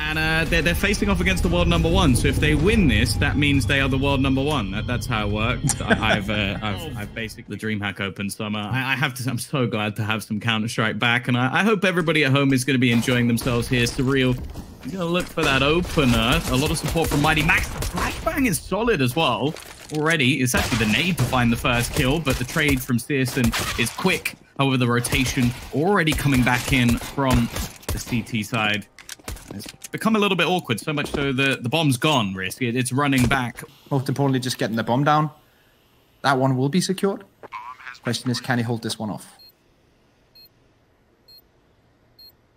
And they're facing off against the world number one. So if they win this, that means they are the world number one. That's how it works. I've basically the DreamHack open, so I'm so glad to have some Counter-Strike back, and I hope everybody at home is going to be enjoying themselves here. Surreal, he's going to look for that opener. A lot of support from Mighty Max. The flashbang is solid as well. Already, it's actually the nade to find the first kill, but the trade from Searson is quick. However, the rotation already coming back in from the CT side. It's become a little bit awkward, so much so the bomb's gone, Risk. It's running back. Most importantly, just getting the bomb down. That one will be secured. Question is, can he hold this one off?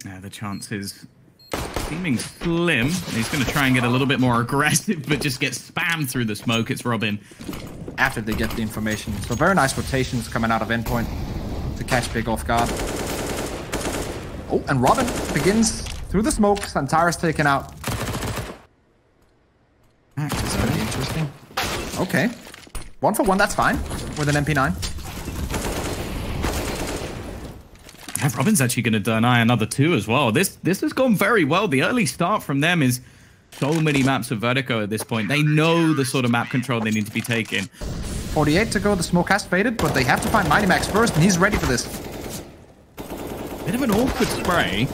Yeah, the chances seeming slim. He's going to try and get a little bit more aggressive, but just get spammed through the smoke. It's Robin. After they get the information. So very nice rotations coming out of Endpoint to catch Big off guard. Oh, and Robin begins through the smoke. Santara's taken out. That's very interesting. Okay. 1 for 1, that's fine. With an MP9. Yeah, Robin's actually going to deny another 2 as well. This has gone very well. The early start from them is so many maps of Vertigo at this point. They know the sort of map control they need to be taking. 48 to go. The smoke has faded, but they have to find Mighty Max first, and he's ready for this. Bit of an awkward spray.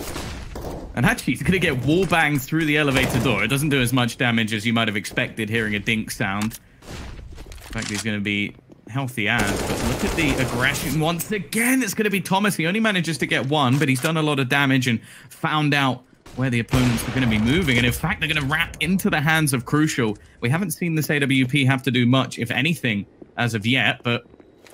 And actually, he's going to get wallbanged through the elevator door. It doesn't do as much damage as you might have expected hearing a dink sound. In fact, he's going to be healthy as, but look at the aggression once again. It's going to be Thomas. He only manages to get 1, but he's done a lot of damage and found out where the opponents are going to be moving. And in fact, they're going to wrap into the hands of Crucial. We haven't seen this AWP have to do much, if anything, as of yet, but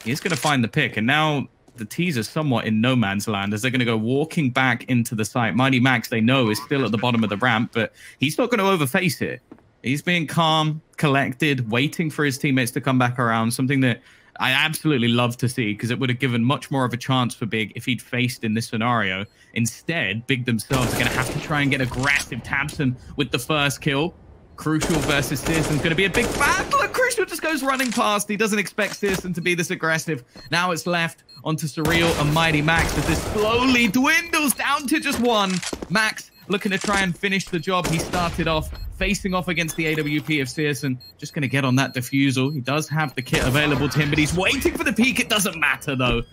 he's going to find the pick. And now the T's are somewhat in no man's land as they're going to go walking back into the site. Mighty Max, they know, is still at the bottom of the ramp, but he's not going to overface it. He's being calm, collected, waiting for his teammates to come back around, something that I absolutely love to see because it would have given much more of a chance for Big if he'd faced in this scenario. Instead, Big themselves are going to have to try and get aggressive. Tabson with the first kill. Crucial versus Searson is going to be a big battle, and Crucial just goes running past. He doesn't expect Searson to be this aggressive. Now it's left onto Surreal and Mighty Max as this slowly dwindles down to just 1. Max looking to try and finish the job. He started off facing off against the AWP of Searson. Just going to get on that defusal. He does have the kit available to him, but he's waiting for the peak. It doesn't matter, though.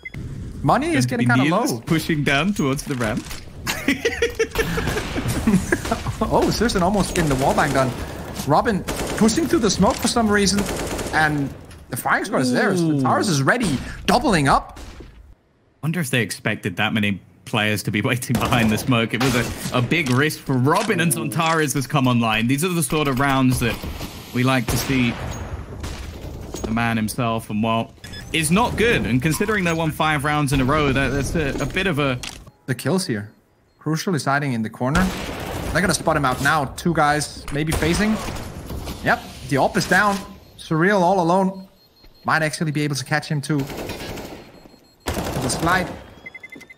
Money is getting kind of low. Pushing down towards the ramp. Oh, Searson almost getting the wallbang done. Robin pushing through the smoke for some reason, and the firing squad is there. The Towers is ready, doubling up. Wonder if they expected that many players to be waiting behind the smoke. It was a big risk for Robin, and Zontaras has come online. These are the sort of rounds that we like to see the man himself, and well, is not good. And considering they won 5 rounds in a row, that's a bit of a... The kills here. Crucial is hiding in the corner. They're going to spot him out now. 2 guys maybe facing. Yep, the op is down. Surreal all alone. Might actually be able to catch him too. The slide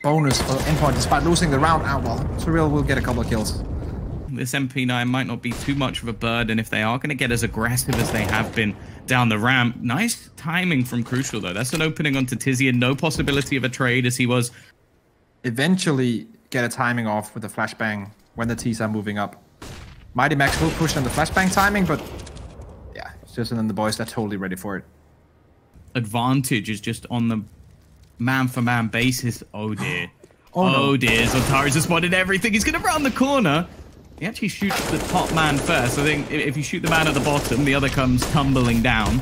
bonus for Endpoint despite losing the round. Ah, well, Surreal will get a couple of kills. This MP9 might not be too much of a burden if they are going to get as aggressive as they have been down the ramp. Nice timing from Crucial, though. That's an opening onto Tizian. No possibility of a trade as he was... Eventually get a timing off with the flashbang when the T's are moving up. Mighty Max will push on the flashbang timing, but yeah, Searson and the boys are totally ready for it. Advantage is just on the man-for-man basis. Oh, dear. Oh, dear. Zontaras has spotted everything. He's going to round the corner. He actually shoots the top man first. I think if you shoot the man at the bottom, the other comes tumbling down.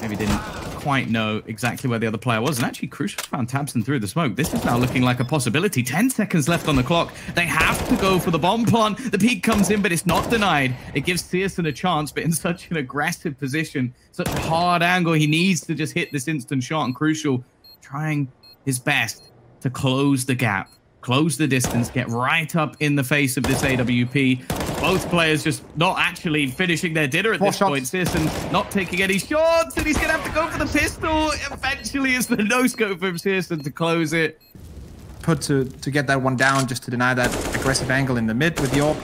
Maybe didn't quite know exactly where the other player was. And actually, Crucial found Tabson through the smoke. This is now looking like a possibility. 10 seconds left on the clock. They have to go for the bomb plant. The peak comes in, but it's not denied. It gives Searson a chance, but in such an aggressive position, such a hard angle, he needs to just hit this instant shot. And Crucial trying his best to close the gap, close the distance, get right up in the face of this AWP. Both players just not actually finishing their dinner at this point. Searson not taking any shots, and he's going to have to go for the pistol. Eventually, it's the no-scope from Searson to close it. Put to get that one down, just to deny that aggressive angle in the mid with the AWP.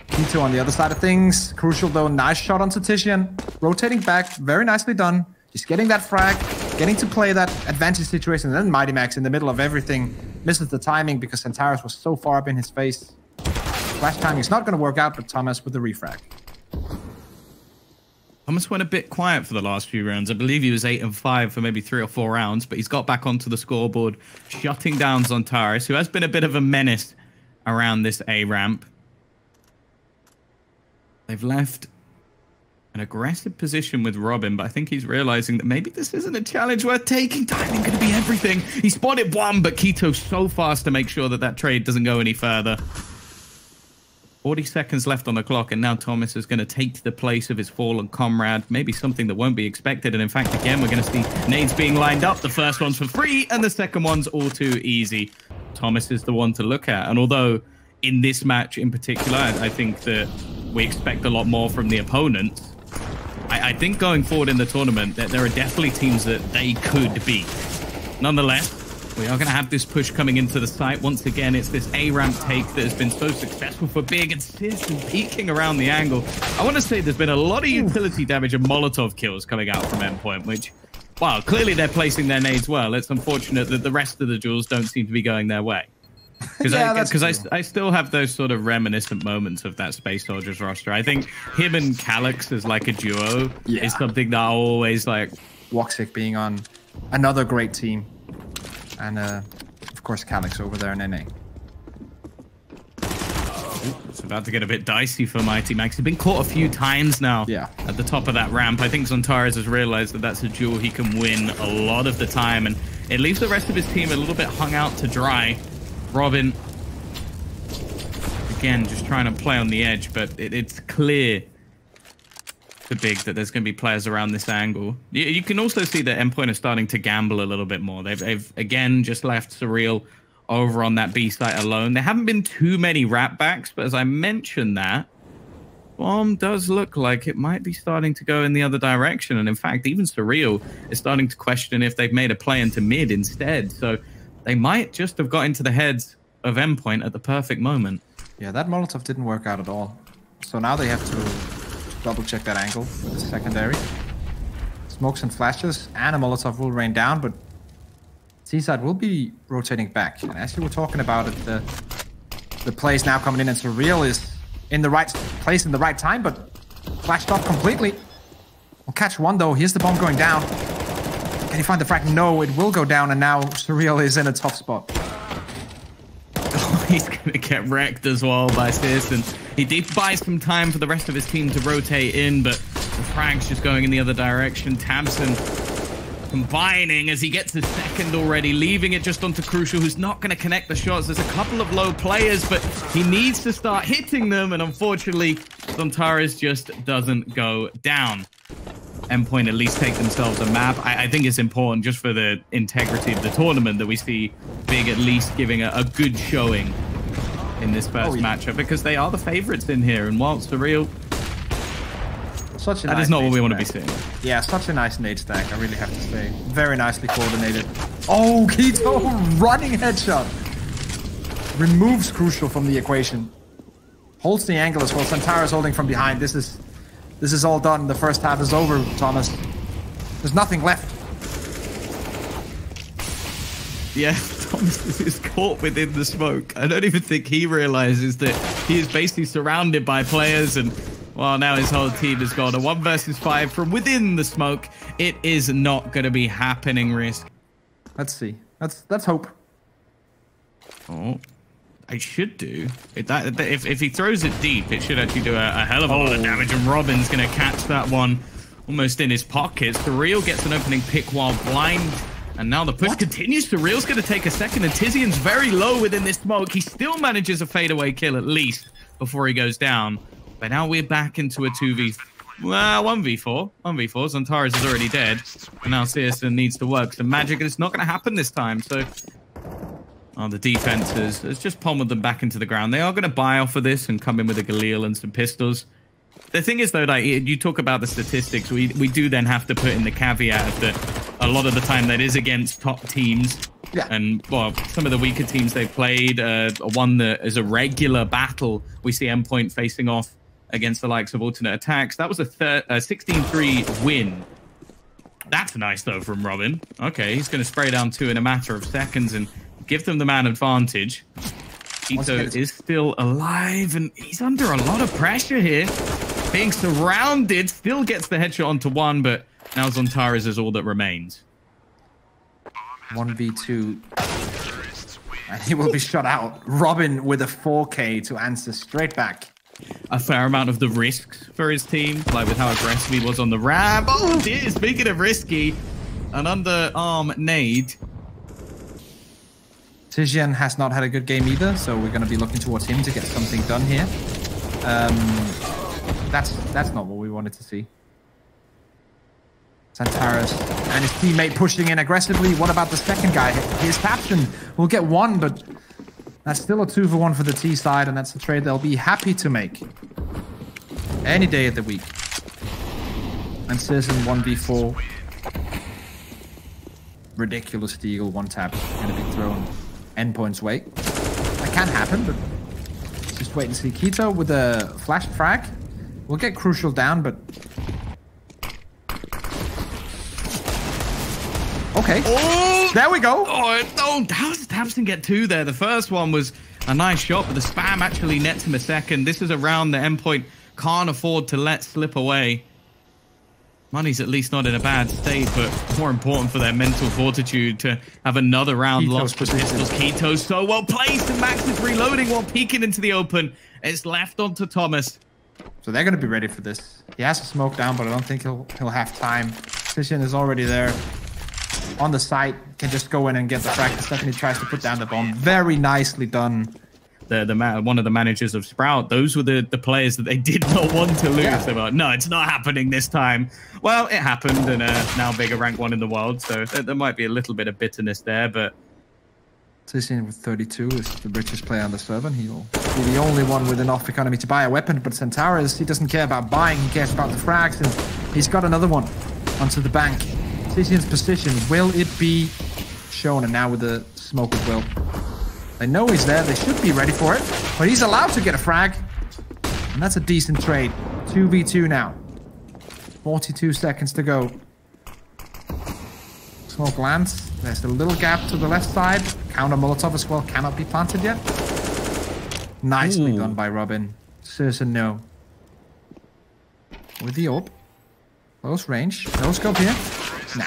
Tito on the other side of things. Crucial, though, nice shot onto Tizian. Rotating back, very nicely done. Just getting that frag, getting to play that advantage situation. And then Mighty Max in the middle of everything misses the timing because Zontaras was so far up in his face. Flash timing is not going to work out, but Thomas with the refrag. Thomas went a bit quiet for the last few rounds. I believe he was 8-5 for maybe 3 or 4 rounds, but he's got back onto the scoreboard, shutting down Zontaris, who has been a bit of a menace around this A ramp. They've left an aggressive position with Robin, but I think he's realizing that maybe this isn't a challenge worth taking. Timing going to be everything. He spotted one, but Kito's so fast to make sure that that trade doesn't go any further. 40 seconds left on the clock, and now Thomas is going to take the place of his fallen comrade. Maybe something that won't be expected. And in fact, again, we're going to see nades being lined up. The first one's for free, and the second one's all too easy. Thomas is the one to look at. And although in this match in particular, I think that we expect a lot more from the opponents, I think going forward in the tournament that there are definitely teams that they could beat. Nonetheless, we are going to have this push coming into the site. Once again, it's this A-ramp take that has been so successful for Big, and Sis and peeking around the angle. I want to say there's been a lot of utility damage and Molotov kills coming out from Endpoint, which, well, clearly they're placing their nades well. It's unfortunate that the rest of the duels don't seem to be going their way. Because I still have those sort of reminiscent moments of that Space Soldiers roster. I think him and Calyx as like a duo is something that I always like. Woxic being on another great team. And, of course, Calyx over there in NA. It's about to get a bit dicey for Mighty Max. He's been caught a few times now at the top of that ramp. I think Zontaris has realized that that's a duel he can win a lot of the time. And it leaves the rest of his team a little bit hung out to dry. Robin, again, just trying to play on the edge, but it's clear to Big that there's going to be players around this angle. You can also see that Endpoint is starting to gamble a little bit more. They've again just left Surreal over on that B site alone. There haven't been too many wrap backs, but as I mentioned that, Bomb does look like it might be starting to go in the other direction. And in fact, even Surreal is starting to question if they've made a play into mid instead. So they might just have got into the heads of Endpoint at the perfect moment. Yeah, that Molotov didn't work out at all. So now they have to double check that angle with the secondary. Smokes and flashes, and a Molotov will rain down, but Seaside will be rotating back. And as you were talking about it, the plays now coming in, and Surreal is in the right place in the right time, but flashed off completely. We'll catch one though. Here's the bomb going down. Can you find the frag? No, it will go down, and now Surreal is in a tough spot. Oh, he's going to get wrecked as well by Sis, and he did buy some time for the rest of his team to rotate in, but the frag's just going in the other direction. Tamsin combining as he gets his second already, leaving it just onto Crucial, who's not going to connect the shots. There's a couple of low players, but he needs to start hitting them, and unfortunately, Zontaris just doesn't go down. Endpoint at least take themselves a map. I think it's important just for the integrity of the tournament that we see Big at least giving a good showing in this first matchup, because they are the favorites in here, and while Surreal, that is not what we want to be seeing. Yeah, such a nice nade stack, I really have to say. Very nicely coordinated. Oh, Keto running headshot. Removes Crucial from the equation. Holds the angle as well. Zontaris holding from behind. This is all done. The first half is over, Thomas. There's nothing left. Yeah, Thomas is caught within the smoke. I don't even think he realizes that he is basically surrounded by players, and well, now his whole team has gone a 1 versus 5 from within the smoke. It is not going to be happening, Risk. Let's see. Let's hope. Oh, I should do. If he throws it deep, it should actually do a hell of a lot of damage, and Robin's going to catch that one almost in his pocket. Surreal gets an opening pick while blind, and now the push continues. Surreal's going to take a second, and Tizian's very low within this smoke. He still manages a fadeaway kill at least before he goes down. But now we're back into a 1v4. Zontaris is already dead. And now Searson needs to work some magic, and it's not going to happen this time. So the defense has just pummeled them back into the ground. They are going to buy off of this and come in with a Galil and some pistols. The thing is, though, like, you talk about the statistics. We do then have to put in the caveat that a lot of the time that is against top teams. Yeah. And, well, some of the weaker teams they've played, one that is a regular battle, we see Endpoint facing off against the likes of Alternate Attacks. That was a 16-3 win. That's nice, though, from Robin. Okay, he's going to spray down 2 in a matter of seconds and give them the man advantage. Keto is still alive, and he's under a lot of pressure here. Being surrounded, still gets the headshot onto one, but now Zontaras is all that remains. 1v2. And he will be shut out. Robin with a 4K to answer straight back. A fair amount of the risks for his team, like with how aggressive he was on the ramp. Oh dear, speaking of risky, an underarm nade. Tizian has not had a good game either, so we're going to be looking towards him to get something done here. That's not what we wanted to see. Zontaras and his teammate pushing in aggressively. What about the second guy? His captain will get one, but that's still a 2-for-1 for the T side, and that's a trade they'll be happy to make any day of the week. And Citizen 1v4. Ridiculous deal, one tap going to be thrown Endpoint's way. That can happen, but just wait and see. Keto with a flash frag. We'll get Crucial down, but okay. Oh, there we go. Oh, how does Tamsin get two there? The first one was a nice shot, but the spam actually nets him a second. This is a round that Endpoint can't afford to let slip away. Money's at least not in a bad state, but more important for their mental fortitude to have another round lost with pistols. Keto so well placed, and Max is reloading while peeking into the open. It's left onto Thomas. So they're going to be ready for this. He has to smoke down, but I don't think he'll have time. Tizian is already there. On the site, can just go in and get the frag the second he tries to put down the bomb. Very nicely done. One of the managers of Sprout, those were the players that they did not want to lose. Yeah. They were like, no, it's not happening this time. Well, it happened, and now bigger rank 1 in the world, so there might be a little bit of bitterness there, but Tizian with 32 is the richest player on the server, and he'll be the only one with enough economy to buy a weapon. But Zontaras, he doesn't care about buying, he cares about the frags, and he's got another one onto the bank. Tizian's position, will it be shown? And now with the smoke as well. They know he's there, they should be ready for it, but he's allowed to get a frag, and that's a decent trade. 2v2 now. 42 seconds to go. Smoke lands. There's a little gap to the left side. Counter Molotov as well cannot be planted yet. Nicely done by Robin. Citizen no. With the AWP. Close range. No scope here. Nah.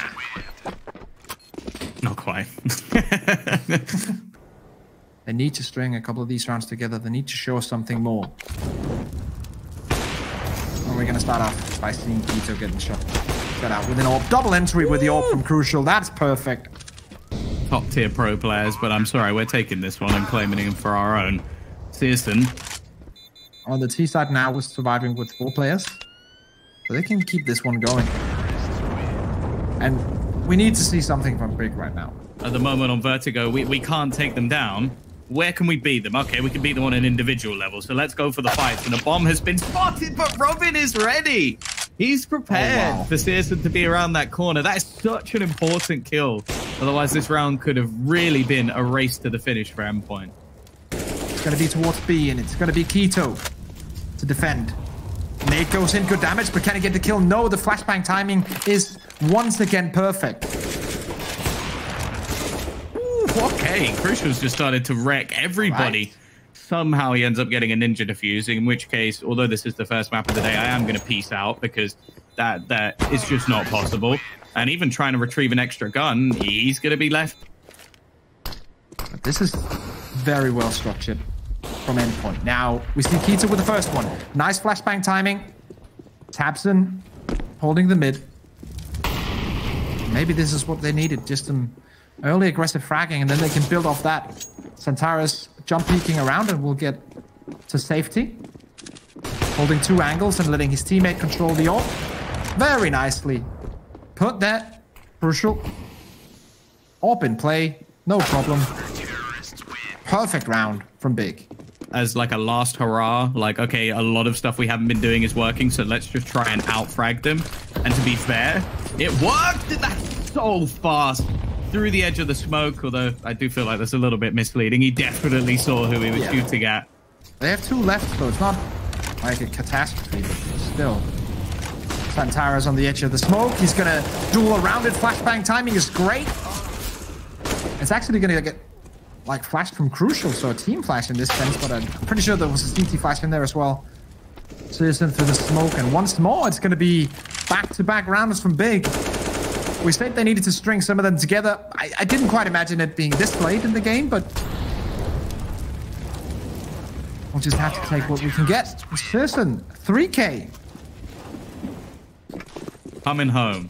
Not quite. They need to string a couple of these rounds together. They need to show us something more. And we're going to start off by seeing Keto getting shot out with an AWP. Double entry with the AWP from Crucial. That's perfect. Top tier pro players, but I'm sorry, we're taking this one and claiming him for our own. Searson. On the T side now, we're surviving with 4 players. So they can keep this one going. And we need to see something from Big right now. At the moment on Vertigo, we can't take them down. Where can we beat them? Okay, we can beat them on an individual level, so let's go for the fight. And a bomb has been spotted, but Robin is ready. He's prepared for Searson to be around that corner. That is such an important kill. Otherwise, this round could have really been a race to the finish for Endpoint. It's going to be towards B, and it's going to be Keto to defend. Nade goes in, good damage, but can he get the kill? No, the flashbang timing is once again perfect. Okay, Crucial's just started to wreck everybody. Right. Somehow he ends up getting a ninja defuse, in which case, although this is the first map of the day, I am going to peace out because that is just not possible. And even trying to retrieve an extra gun, he's going to be left. This is very well structured from Endpoint. Now, we see Keto with the first one. Nice flashbang timing. Tabson holding the mid. Maybe this is what they needed, just some early aggressive fragging, and then they can build off that. Zontaras jump peeking around and will get to safety. Holding 2 angles and letting his teammate control the AWP. Very nicely. Put that. Crucial. AWP in play. No problem. Perfect round from Big. As like a last hurrah, like, okay, a lot of stuff we haven't been doing is working, so let's just try and out-frag them. And to be fair, it worked! That's so fast. Through the edge of the smoke, although I do feel like that's a little bit misleading. He definitely saw who he was shooting at. They have 2 left, so it's not like a catastrophe, but still. Zontaras on the edge of the smoke. He's going to duel around it. Flashbang timing is great. It's actually going to get like flashed from Crucial, so a team flash in this sense, but I'm pretty sure there was a CT flash in there as well. Citizen through the smoke, and once more it's going to be back-to-back rounders from Big. We said they needed to string some of them together. I didn't quite imagine it being this late in the game, but we'll just have to take what we can get. Citizen, 3K. Coming home.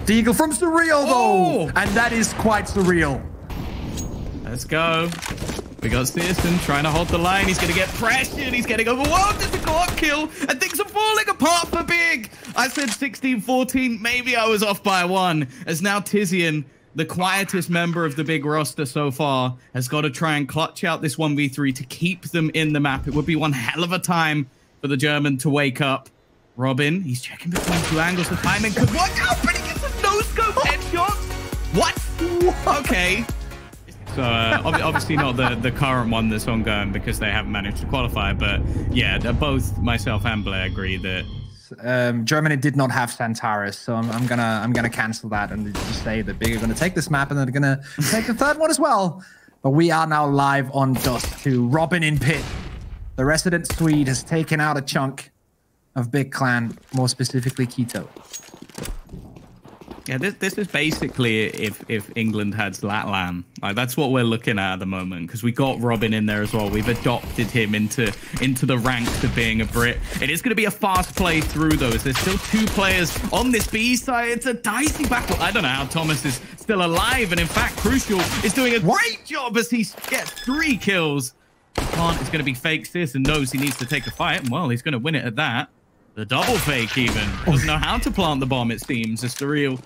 Deagle from Surreal, though! And that is quite surreal. Let's go. We got Citizen trying to hold the line. He's going to get pressured. He's getting overwhelmed. It's a co-op kill. And things are falling apart for Big. I said 16-14. Maybe I was off by 1. As now Tizian, the quietest member of the Big roster so far, has got to try and clutch out this 1v3 to keep them in the map. It would be one hell of a time for the German to wake up. Robin, he's checking between 2 angles. The timing could work out, but he gets a no-scope headshot. What? Okay. So obviously not the current one that's ongoing because they haven't managed to qualify. But yeah, both myself and Blair agree that Germany did not have Santaris, so I'm gonna cancel that and just say that Big are gonna take this map and they're gonna take the 3rd one as well. But we are now live on Dust 2. Robin in pit. The resident Swede has taken out a chunk of Big Clan, more specifically Quito. Yeah, this is basically if England had Zlatan. Like, that's what we're looking at the moment, because we got Robin in there as well. We've adopted him into the ranks of being a Brit. It is going to be a fast play through those. There's still 2 players on this B side. It's a dicey battle. I don't know how Thomas is still alive, and in fact, Crucial is doing a great job as he gets 3 kills. Plant is going to be fake sis and knows he needs to take a fight, and well, he's going to win it at that. The double fake even. Doesn't know how to plant the bomb, it seems. It's surreal.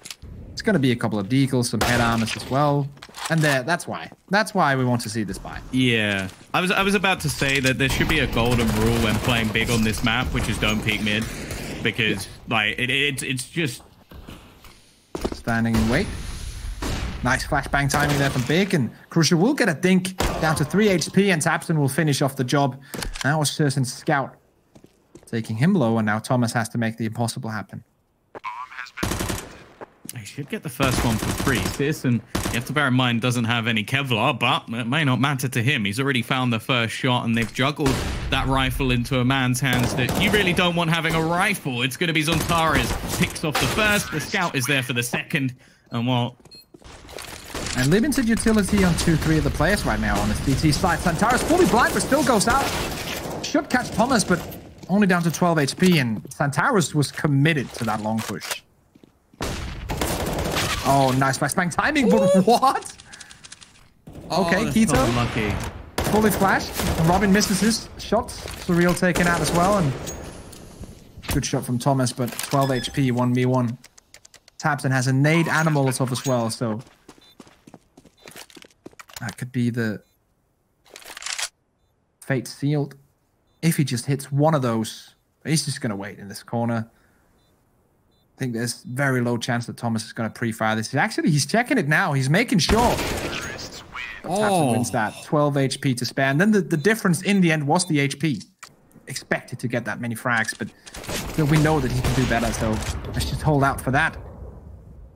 It's going to be a couple of deagles, some head armors as well. And that's why. That's why we want to see this buy. Yeah. I was about to say that there should be a golden rule when playing Big on this map, which is don't peek mid. Because, like, it's just... Standing in wait. Nice flashbang timing there from Big, and Crucial will get a dink down to 3 HP, and Tapson will finish off the job. That was Cercen's scout taking him low, and now Thomas has to make the impossible happen. He should get the first one for free. Citizen, you have to bear in mind, doesn't have any Kevlar, but it may not matter to him. He's already found the first shot, and they've juggled that rifle into a man's hands that you really don't want having a rifle. It's going to be Zontares. Picks off the first. The scout is there for the second. And well... And limited utility on 2-3 of the players right now on the CT side. Santaris fully blind, but still goes out. Should catch Thomas, but only down to 12 HP, and Santaris was committed to that long push. Oh, nice flashbang timing, but what? Okay, Quito. Unlucky. Fully flashed. And Robin misses his shots. Surreal taken out as well, and good shot from Thomas, but 12 HP, 1v1. Tabson has a nade and a Molotov as well, so that could be the fate sealed. If he just hits one of those, he's just going to wait in this corner. I think there's very low chance that Thomas is going to pre-fire this. Actually, he's checking it now. He's making sure. Oh, wins that. 12 HP to spare. And then the difference in the end was the HP. Expected to get that many frags, but still we know that he can do better, so let's just hold out for that.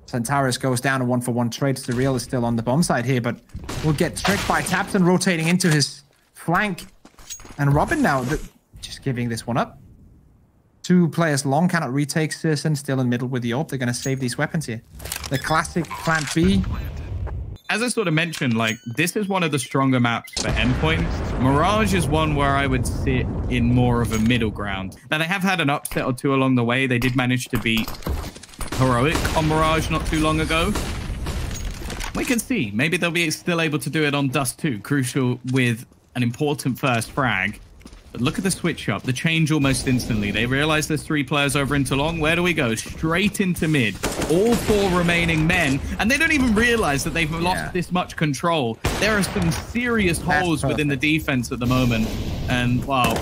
Santaris goes down a 1-for-1 trade. Surreal is still on the bomb side here, but will get tricked by Tapton rotating into his flank. And Robin now just giving this one up. 2 players long, cannot retake. Citizen still in middle with the AWP. They're going to save these weapons here. The classic plant B. As I sort of mentioned, like, this is one of the stronger maps for Endpoint. Mirage is one where I would sit in more of a middle ground. Now, they have had an upset or 2 along the way. They did manage to beat Heroic on Mirage not too long ago. We can see. Maybe they'll be still able to do it on Dust 2. Crucial with an important first frag. But look at the switch up, the change almost instantly. They realize there's 3 players over into long. Where do we go? Straight into mid. All 4 remaining men. And they don't even realize that they've lost this much control. There are some serious holes within the defense at the moment. And, wow,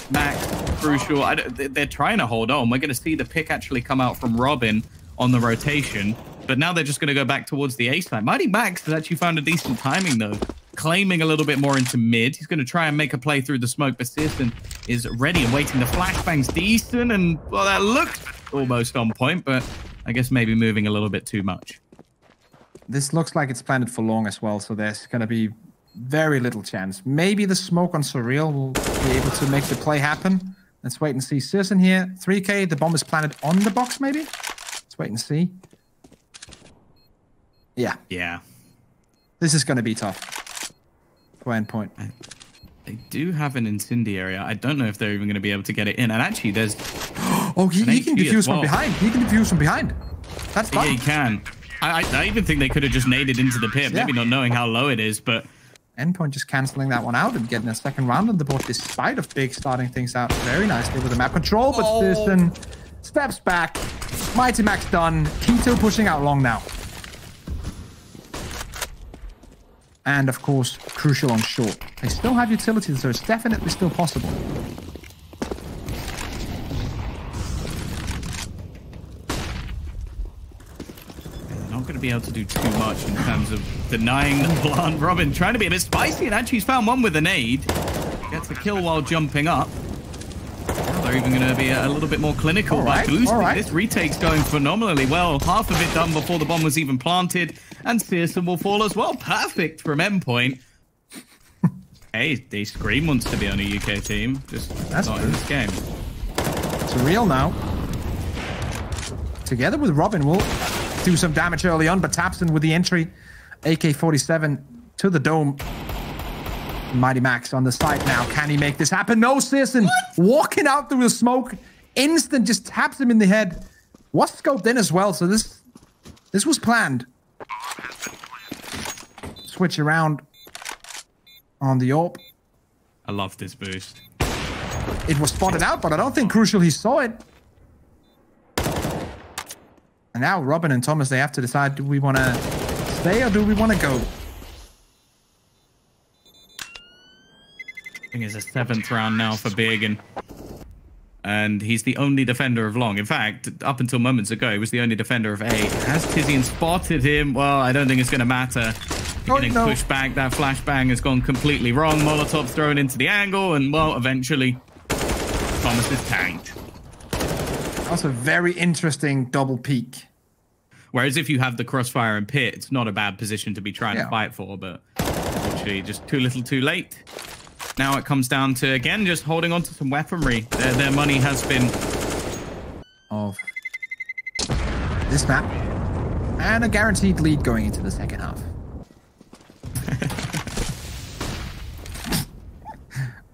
Max, Crucial, they're trying to hold on. We're going to see the pick actually come out from Robin on the rotation. But now they're just going to go back towards the A side. Mighty Max has actually found a decent timing, though. Claiming a little bit more into mid. He's going to try and make a play through the smoke, but Citizen is ready and waiting. The flashbang's decent, and, well, that looked almost on point, but I guess maybe moving a little bit too much. This looks like it's planted for long as well, so there's going to be very little chance. Maybe the smoke on Surreal will be able to make the play happen. Let's wait and see. Searson here, 3K. The bomb is planted on the box, maybe? Let's wait and see. Yeah. Yeah. This is going to be tough for Endpoint. They do have an incendiary. I don't know if they're even going to be able to get it in. And actually, there's... Oh, he can defuse from behind. He can defuse from behind. That's fine. Yeah, he can. I even think they could have just naded into the pit, maybe not knowing how low it is, but... Endpoint just cancelling that one out and getting a second round on the board, despite of Big starting things out very nicely with the map control, but Searson steps back. Mighty Max done. Keto pushing out long now. And, of course, Crucial on short. They still have utilities, so it's definitely still possible. Not going to be able to do too much in terms of denying the plant. Robin trying to be a bit spicy, and actually he's found one with a nade. Gets a kill while jumping up. Now they're even going to be a little bit more clinical by boosting. This retake's going phenomenally well. Half of it done before the bomb was even planted, and Searson will fall as well. Perfect from Endpoint. Hey, they Scream wants to be on a UK team, just not in this game. It's real now. Together with Robin will do some damage early on, but Tapson with the entry. AK-47 to the dome. Mighty Max on the side now. Can he make this happen? No, Searson walking out through the smoke. Instant just taps him in the head. Was scoped in as well, so this was planned. Switch around on the AWP. I love this boost. It was spotted out, but I don't think Crucial he saw it. And now Robin and Thomas, they have to decide, do we want to stay or do we want to go? I think it's a 7th round now for Big, and he's the only defender of long. In fact, up until moments ago, he was the only defender of A. Has Tizian spotted him? Well, I don't think it's going to matter. Getting pushed back, that flashbang has gone completely wrong. Molotov's thrown into the angle, and well, eventually, Thomas is tanked. That's a very interesting double peek. Whereas if you have the crossfire and pit, it's not a bad position to be trying to fight for, but unfortunately just too little too late. Now it comes down to, again, just holding on to some weaponry. Their money has been... of this map. And a guaranteed lead going into the second half.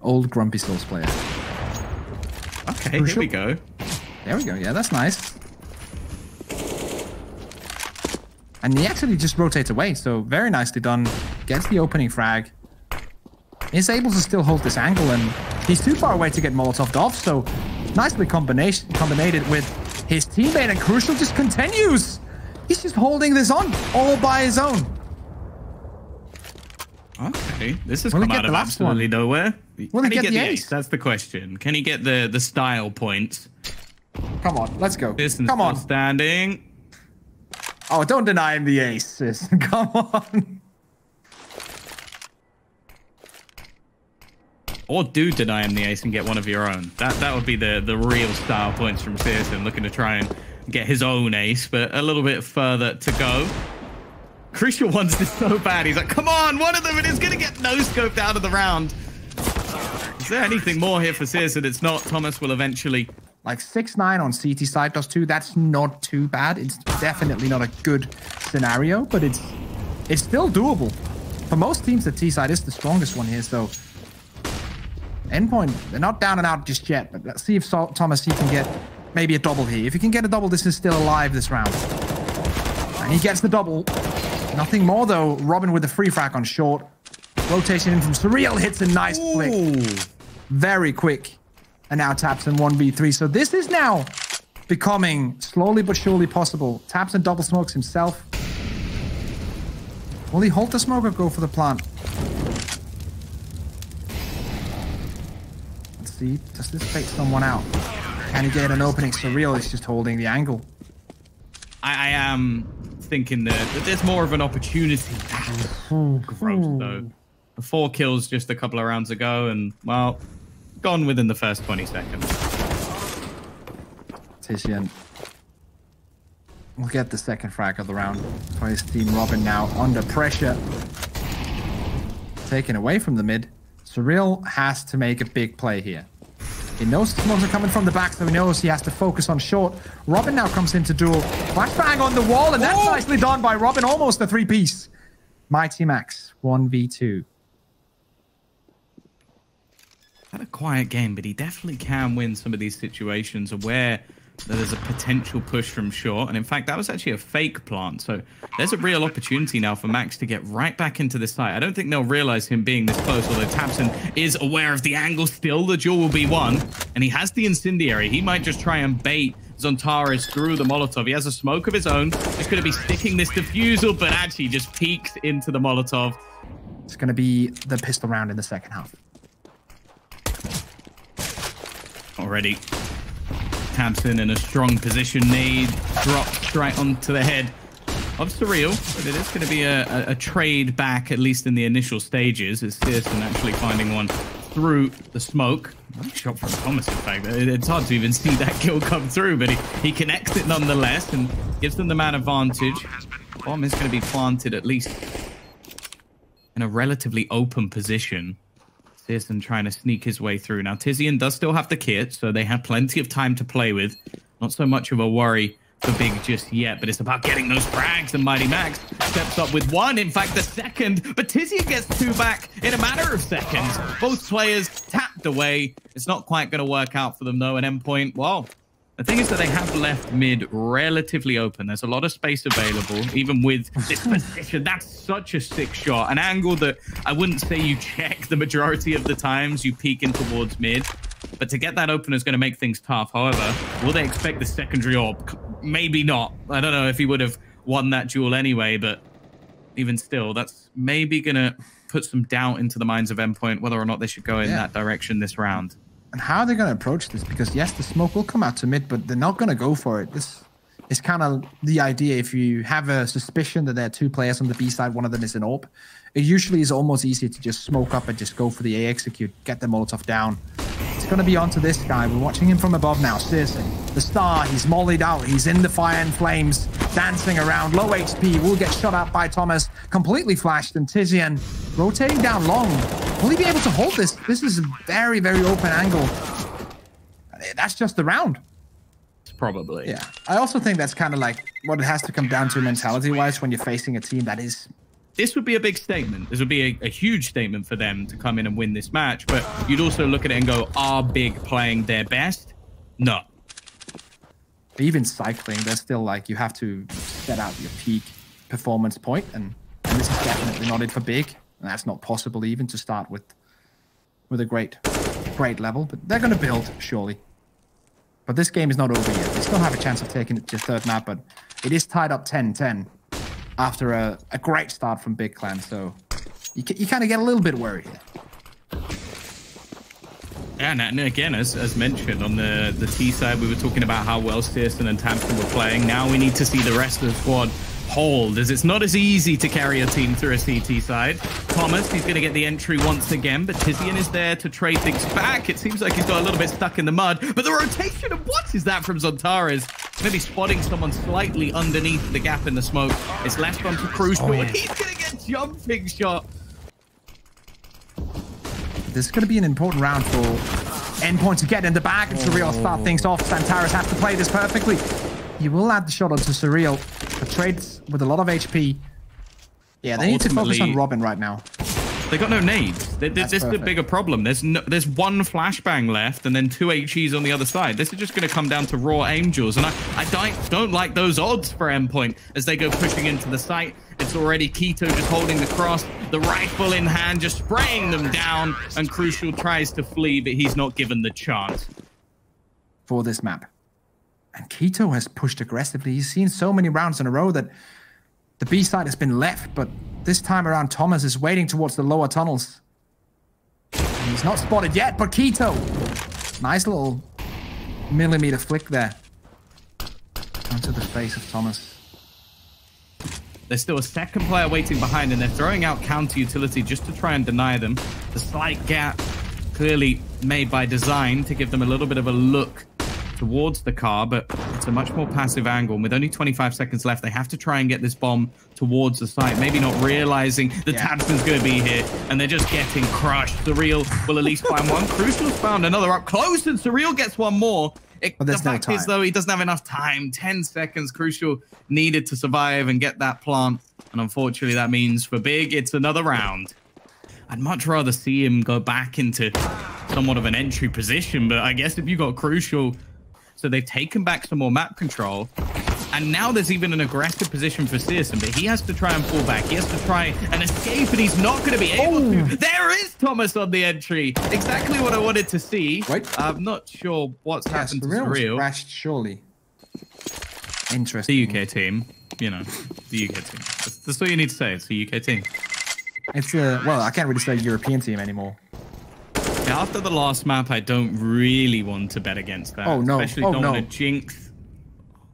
Old Grumpy Souls player. Okay, here we go. There we go. Yeah, that's nice. And he actually just rotates away, so very nicely done. Gets the opening frag. Is able to still hold this angle, and he's too far away to get Molotov'd off, so nicely combinated with his teammate, and Crucial just continues. He's just holding this on all by his own. Okay, this has come out of absolutely nowhere. Can he get the ace? That's the question. Can he get the style points? Come on, let's go. Come on. Standing. Oh, don't deny him the ace, sis. Come on. Or do deny him the ace and get one of your own. That would be the real style points from Searson, looking to try and get his own ace, but a little bit further to go. Crucial wants this so bad. He's like, come on, one of them, and it's going to get no-scoped out of the round. Is there anything more here for Searson? It's not. Thomas will eventually... Like 6-9 on CT side does too. That's not too bad. It's definitely not a good scenario, but it's still doable. For most teams, the T side is the strongest one here, so... Endpoint, they're not down and out just yet, but let's see if Thomas, he can get maybe a double here. If he can get a double, this is still alive this round. And he gets the double. Nothing more, though. Robin with the free frag on short. Rotation in from Surreal hits a nice flick. Very quick. And now Tapson 1v3. So this is now becoming slowly but surely possible. Tapson double smokes himself. Will he hold the smoke or go for the plant? Let's see. Does this fake someone out? Can he get an opening? Surreal is just holding the angle. I am thinking that there's more of an opportunity. Gross, though. The 4 kills just a couple of rounds ago, and, well, gone within the first 20 seconds. Tizian We'll get the second frag of the round for his team. Robin now under pressure. Taken away from the mid. Surreal has to make a big play here. He knows the smokes are coming from the back, so he knows he has to focus on short. Robin now comes into duel. Flashbang on the wall, and that's nicely done by Robin. Almost a 3-piece. Mighty Max, 1v2. Had a quiet game, but he definitely can win some of these situations where there's a potential push from short. And in fact, that was actually a fake plant. So there's a real opportunity now for Max to get right back into the site. I don't think they'll realize him being this close, although Tapson is aware of the angle. Still, the duel will be won. And he has the incendiary. He might just try and bait Zontares through the Molotov. He has a smoke of his own. Just going to be sticking this defusal, but actually just peeks into the Molotov. It's going to be the pistol round in the second half. Already. Tapson in a strong position. Nade dropped right onto the head of Surreal, but it is going to be a trade back, at least in the initial stages, as Searson actually finding one through the smoke. Nice shot from Thomas, in fact. It's hard to even see that kill come through, but he connects it nonetheless and gives them the man advantage. Bomb is going to be planted at least in a relatively open position. Searson trying to sneak his way through. Now, Tizian does still have the kit, so they have plenty of time to play with. Not so much of a worry for Big just yet, but it's about getting those frags, and Mighty Max steps up with one, in fact, the second, but Tizian gets two back in a matter of seconds. Both players tapped away. It's not quite going to work out for them, though, at Endpoint. Well, the thing is that they have left mid relatively open. There's a lot of space available, even with this position. That's such a sick shot. An angle that I wouldn't say you check the majority of the times you peek in towards mid. But to get that open is going to make things tough. However, will they expect the secondary orb? Maybe not. I don't know if he would have won that duel anyway, but even still, that's maybe going to put some doubt into the minds of Endpoint whether or not they should go in that direction this round. And how are they going to approach this? Because yes, the smoke will come out to mid, but they're not going to go for it. This is kind of the idea. If you have a suspicion that there are two players on the B side, one of them is an AWP, it usually is almost easier to just smoke up and just go for the A execute, get the Molotov down. It's going to be onto this guy. We're watching him from above now. Seriously, the star, he's mollied out. He's in the fire and flames, dancing around. Low HP, will get shot out by Thomas. Completely flashed, and Tizian rotating down long. Will he be able to hold this? This is a very, very open angle. That's just the round. Probably. Yeah. I also think that's kind of like what it has to come down to mentality-wise when you're facing a team that is... This would be a big statement. This would be a huge statement for them to come in and win this match. But you'd also look at it and go, are Big playing their best? No. Even cycling, they're still like, you have to set out your peak performance point, and this is definitely not it for Big. And that's not possible even to start with a great level. But they're going to build, surely. But this game is not over yet. They still have a chance of taking it to the third map, but it is tied up 10-10 after a great start from Big Clan. So you kind of get a little bit worried here. Yeah, and again, as mentioned, on the T side, we were talking about how well Searson and Tapson were playing. Now we need to see the rest of the squad hold, as it's not as easy to carry a team through a CT side. Thomas, he's going to get the entry once again, but Tizian is there to trade things back. It seems like he's got a little bit stuck in the mud, but the rotation of what is that from Zontares? Maybe spotting someone slightly underneath the gap in the smoke. It's left onto Crucial, and he's going to get jumping shot. This is going to be an important round for Endpoint to get in the back, and Surreal start things off. Zontares has to play this perfectly. He will add the shot onto Surreal. The trades with a lot of HP. Yeah, they need to focus on Robin right now. They got no nades. This is the bigger problem. There's one flashbang left and then two HEs on the other side. This is just going to come down to raw angels. And I don't like those odds for Endpoint as they go pushing into the site. It's already Keto just holding the cross, the rifle in hand, just spraying them down. And Crucial tries to flee, but he's not given the chance. For this map. And Keto has pushed aggressively. He's seen so many rounds in a row that the B side has been left, but this time around Thomas is waiting towards the lower tunnels. And he's not spotted yet, but Keto. Nice little millimeter flick there. Onto the face of Thomas. There's still a second player waiting behind, and they're throwing out counter utility just to try and deny them. The slight gap clearly made by design to give them a little bit of a look towards the car, but it's a much more passive angle. And with only 25 seconds left, they have to try and get this bomb towards the site, maybe not realizing the Tabson's going to be here, and they're just getting crushed. Surreal will at least find one. Crucial's found another up close, and Surreal gets one more. The fact is, though, he doesn't have enough time. 10 seconds. Crucial needed to survive and get that plant. And unfortunately, that means for Big, it's another round. I'd much rather see him go back into somewhat of an entry position, but I guess if you got Crucial, so they've taken back some more map control, and now there's even an aggressive position for Searson, but he has to try and pull back. He has to try and escape, and he's not going to be able to. There is Thomas on the entry. Exactly what I wanted to see. Wait. I'm not sure what's happened to Surreal. Crashed, surely. Interesting. The UK team, you know, the UK team. That's all you need to say. It's the UK team. It's well, I can't really say European team anymore. Yeah, after the last map, I don't really want to bet against that. Oh no! Especially don't want to jinx.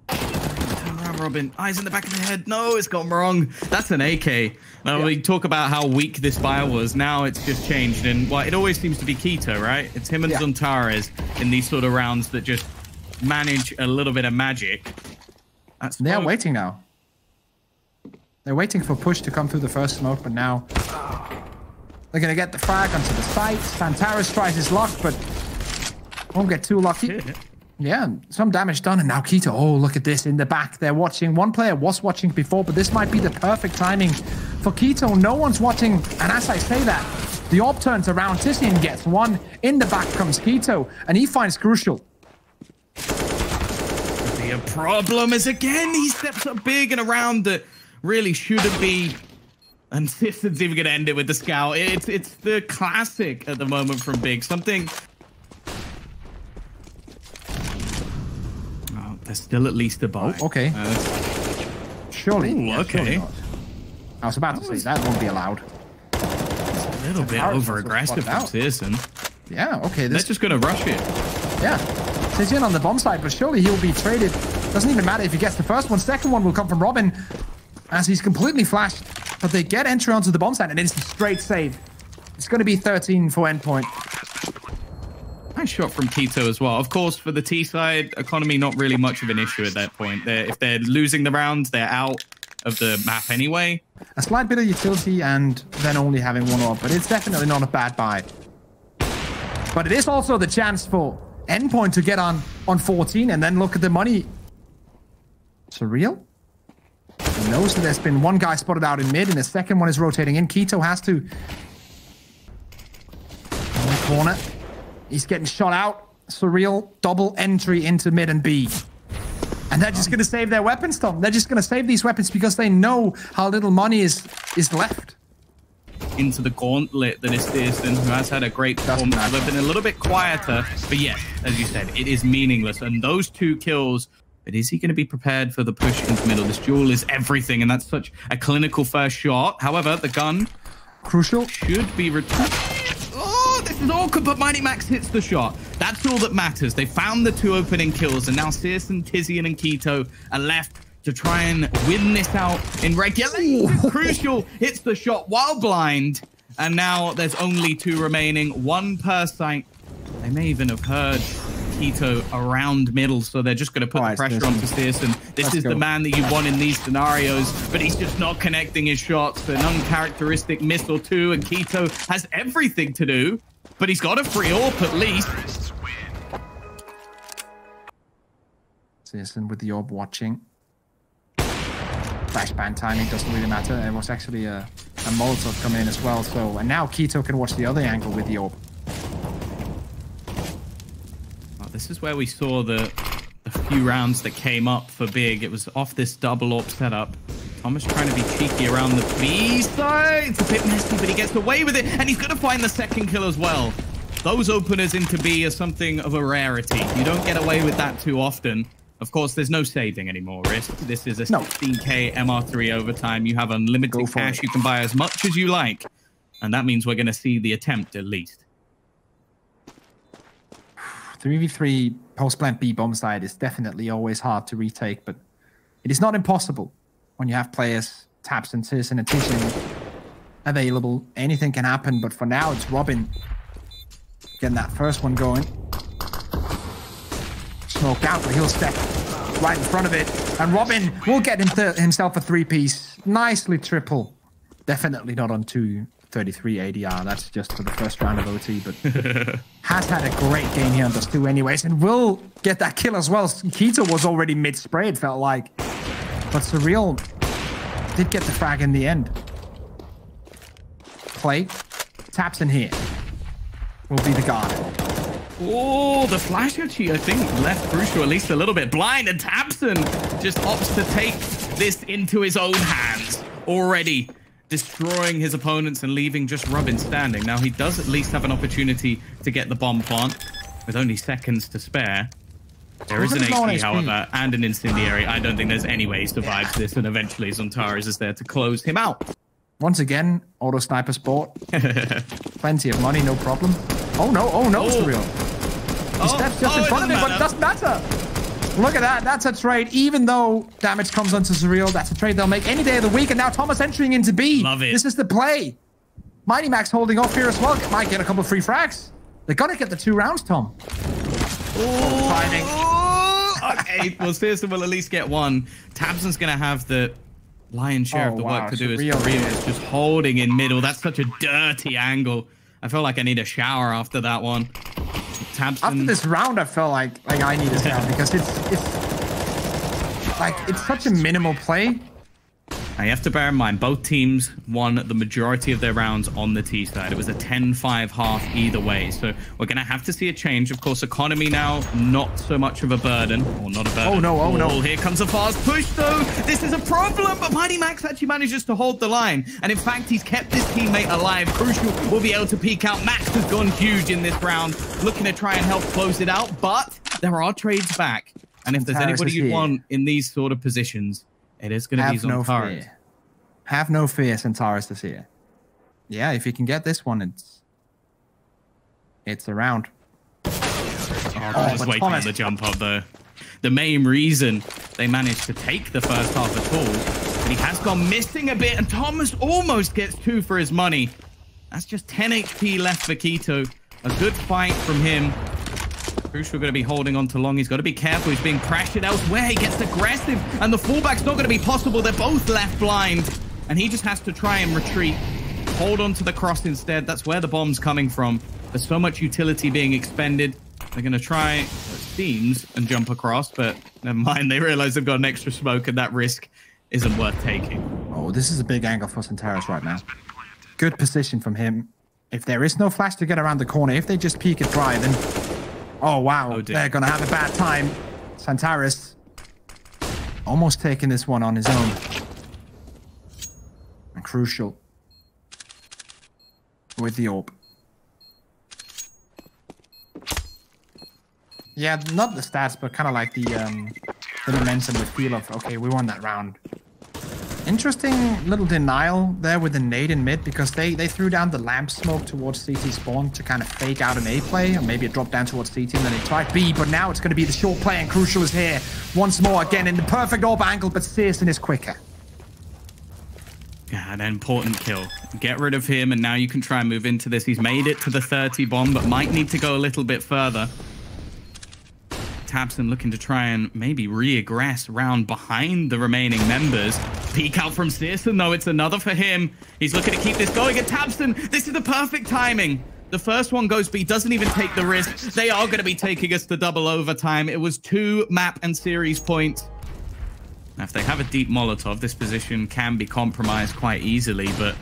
Turn around, Robin. Eyes in the back of the head. No, it's gone wrong. That's an AK. Now we talk about how weak this fire was. Now it's just changed, and well, it always seems to be Keto, right? It's him and Zontares in these sort of rounds that just manage a little bit of magic. They're waiting now. They're waiting for push to come through the first smoke, but now they're going to get the frag onto the site. Santaris tries his luck, but won't get too lucky. Yeah, some damage done, and now Keto. Oh, look at this in the back. They're watching. One player was watching before, but this might be the perfect timing for Keto. No one's watching, and as I say that, the orb turns around. Tizian gets one. In the back comes Keto, and he finds Crucial. The problem is, again, he steps up big and around the... really shouldn't be, and Sisson's even going to end it with the scout. It's the classic at the moment from Big. Something. Oh, there's still at least a buy. Oh, okay. Surely. Ooh, okay. Surely I was about to say that won't be allowed. It's a little bit over aggressive from Sisson. Yeah. Okay. They're just going to rush it. Yeah. Tizian on the bomb side, but surely he'll be traded. Doesn't even matter if he gets the first one. Second one will come from Robin, as he's completely flashed. But they get entry onto the bomb site, and it's a straight save. It's going to be 13 for Endpoint. Nice shot from Keto as well. Of course, for the T side, economy not really much of an issue at that point. If they're losing the round, they're out of the map anyway. A slight bit of utility and then only having one orb, but it's definitely not a bad buy. But it is also the chance for Endpoint to get on 14, and then look at the money. Surreal? He knows that there's been one guy spotted out in mid, and the second one is rotating in. Keto has to... in the corner. He's getting shot out. Surreal, double entry into mid and B. And they're just going to save their weapons, Tom. They're just going to save these weapons because they know how little money is left. Into the gauntlet that is Searson, who has had a great performance. They've been a little bit quieter, but yes, as you said, it is meaningless. And those 2 kills... but is he going to be prepared for the push into middle? This duel is everything, and that's such a clinical first shot. However, the gun... Crucial. ...should be returned. Oh, this is awkward, but Mighty Max hits the shot. That's all that matters. They found the 2 opening kills, and now Searson, Tizian, and Keto are left to try and win this out in regulation. Crucial hits the shot while blind, and now there's only 2 remaining. 1 per site. They may even have heard Keto around middle, so they're just going to put the pressure on to Searson. This is the man that you want in these scenarios, but he's just not connecting his shots. An uncharacteristic miss or 2, and Keto has everything to do, but he's got a free AWP at least. Searson with the orb watching. Flashbang timing doesn't really matter. There was actually a Molotov come in as well, so... and now Keto can watch the other angle with the orb. This is where we saw the few rounds that came up for Big. It was off this double AWP setup. Thomas trying to be cheeky around the B side. It's a bit messy, but he gets away with it. And he's going to find the second kill as well. Those openers into B are something of a rarity. You don't get away with that too often. Of course, there's no saving anymore, Risk. This is a 16k MR3 overtime. You have unlimited cash. You can buy as much as you like. And that means we're going to see the attempt at least. 3v3 post-plant B bomb side is definitely always hard to retake, but it is not impossible when you have players, Taps and Searson and Tizian available. Anything can happen, but for now, it's Robin getting that first one going. smoke out, but he'll step right in front of it. And Robin will get himself a 3-piece. Nicely triple. Definitely not on 233 ADR. That's just for the first round of OT, but has had a great game here on those 2 anyways, and will get that kill as well. Keto was already mid-spray, it felt like. But Surreal did get the frag in the end. Play. Taps in here. Will be the guard. Oh, the flash actually, I think, left Crucial at least a little bit blind, and Tabson just opts to take this into his own hands. Already destroying his opponents and leaving just Robin standing. Now, he does at least have an opportunity to get the bomb plant with only seconds to spare. There is an HP, however, and an incendiary. I don't think there's any way he survives this, and eventually Zontaras is there to close him out. Once again, auto sniper sport. Plenty of money, no problem. Oh no, Surreal. He steps just in front of him, but it doesn't matter. Look at that. That's a trade. Even though damage comes onto Surreal, that's a trade they'll make any day of the week. And now Thomas entering into B. Love it. This is the play. Mighty Max holding off here as well. Might get a couple of free frags. They're going to get the 2 rounds, Tom. Fighting. Okay, well, Searson will at least get 1. Tabson's going to have the lion's share of the work to do. As Korea is just holding in middle. That's such a dirty angle. I feel like I need a shower after that one. Tabson. After this round, I felt like I need a shower because it's such a minimal play. Now you have to bear in mind, both teams won the majority of their rounds on the T side. It was a 10-5 half either way. So we're going to have to see a change. Of course, economy now, not so much of a burden. Or not a burden. Oh no. Here comes a fast push, though. This is a problem, but Mighty Max actually manages to hold the line. And in fact, he's kept his teammate alive. Crucial will be able to peek out. Max has gone huge in this round, looking to try and help close it out. But there are trades back. And if there's anybody you want in these sort of positions, it is going to be Zontaras. Have no fear, Zontaras is here. Yeah, if you can get this one, it's around. Just waiting on the jump up, though. The main reason they managed to take the first half at all, but he has gone missing a bit, and Thomas almost gets 2 for his money. That's just 10 HP left for Keto. A good fight from him. Crucial going to be holding on to long. He's got to be careful. He's being pressured elsewhere. He gets aggressive, and the fallback's not going to be possible. They're both left blind, and he just has to try and retreat. Hold on to the cross instead. That's where the bomb's coming from. There's so much utility being expended. They're going to try, it seems, and jump across, but never mind. They realize they've got an extra smoke, and that risk isn't worth taking. Oh, this is a big angle for Zontaras right now. Good position from him. If there is no flash to get around the corner, if they just peek it dry, then... Oh, wow. They're going to have a bad time. Zontaras almost taking this one on his own. And Crucial with the orb. Yeah, not the stats, but kind of like the momentum, the feel of, okay, we won that round. Interesting little denial there with the nade in mid, because they threw down the lamp smoke towards CT spawn to kind of fake out an A play, or maybe a drop down towards CT, and then they tried B, but now it's going to be the short play, and Crucial is here once more, again in the perfect orb angle, but Searson is quicker. Yeah, an important kill. Get rid of him, and now you can try and move into this. He's made it to the 30 bomb, but might need to go a little bit further. Tabson looking to try and maybe re-aggress round behind the remaining members. Peek out from Searson, though. It's another for him. He's looking to keep this going. And Tabson, this is the perfect timing. The first one goes, but he doesn't even take the risk. They are going to be taking us to double overtime. It was 2 map and series points. Now, if they have a deep Molotov, this position can be compromised quite easily, but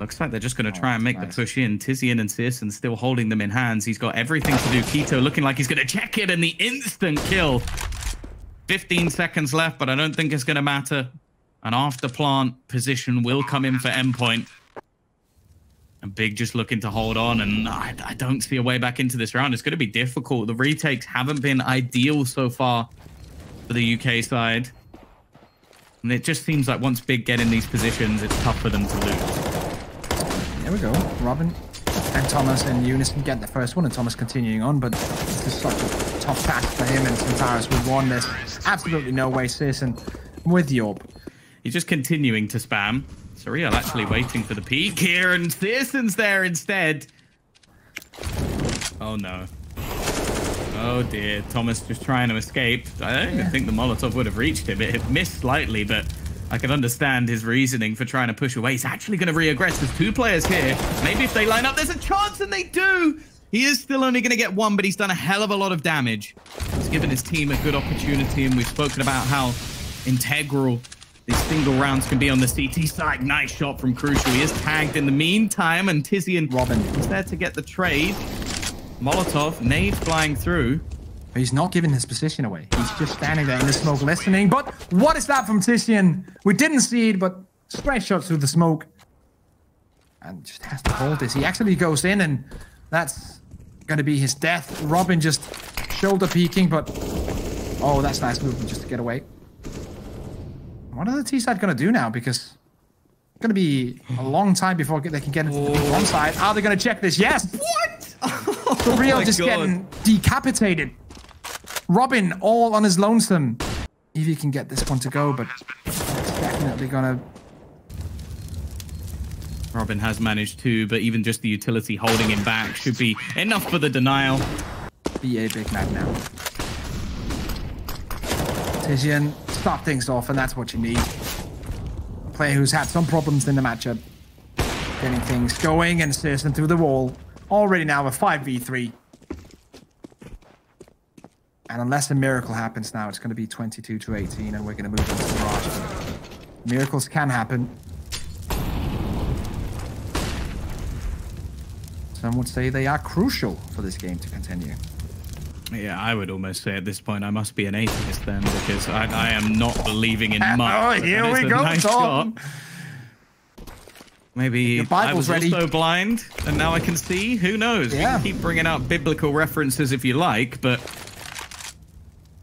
looks like they're just going to try and make the push in. Tizian and Searson still holding them in hands. He's got everything to do. Keto looking like he's going to check it, and the instant kill. 15 seconds left, but I don't think it's going to matter. An after plant position will come in for Endpoint. And Big just looking to hold on, and I don't see a way back into this round. It's going to be difficult. The retakes haven't been ideal so far for the UK side. And it just seems like once Big get in these positions, it's tough for them to lose. There we go. Robin and Thomas in unison get the first one, and Thomas continuing on, but this is such a tough task for him, and Zontaras with one. There's absolutely no way Searson with the orb. He's just continuing to spam. Surreal actually waiting for the peak here, and Searson's there instead. Oh no. Oh dear, Thomas just trying to escape. I don't even think the Molotov would have reached him. It missed slightly, but I can understand his reasoning for trying to push away. He's actually going to re-aggress. There's 2 players here. Maybe if they line up, there's a chance, and they do. He is still only going to get 1, but he's done a hell of a lot of damage. He's given his team a good opportunity, and we've spoken about how integral these single rounds can be on the CT side. Nice shot from Crucial. He is tagged in the meantime, and Tizian Robin is there to get the trade. Molotov, nade flying through. But he's not giving his position away. He's just standing there in the smoke listening. But what is that from Tizian? We didn't see it, but straight shot through the smoke. And just has to hold this. He actually goes in, and that's going to be his death. Robin just shoulder peeking, but... Oh, that's nice movement just to get away. What are the T-side going to do now? Because it's going to be a long time before they can get into the one side. Are they going to check this? Yes! What? The real just getting decapitated. Robin all on his lonesome. If he can get this one to go, but it's definitely going to... Robin has managed to, but even just the utility holding him back should be enough for the denial. Be a big man now. Tizian, start things off, and that's what you need. A player who's had some problems in the matchup. Getting things going and Searson through the wall. Already now a 5v3. And unless a miracle happens now, it's going to be 22-18, and we're going to move into the barrage. Miracles can happen. Some would say they are crucial for this game to continue. Yeah, I would almost say at this point I must be an atheist then, because I am not believing in much. Oh, here we go, nice Tom. Maybe I was also blind, and now I can see. Who knows? Yeah. You can keep bringing out biblical references if you like, but...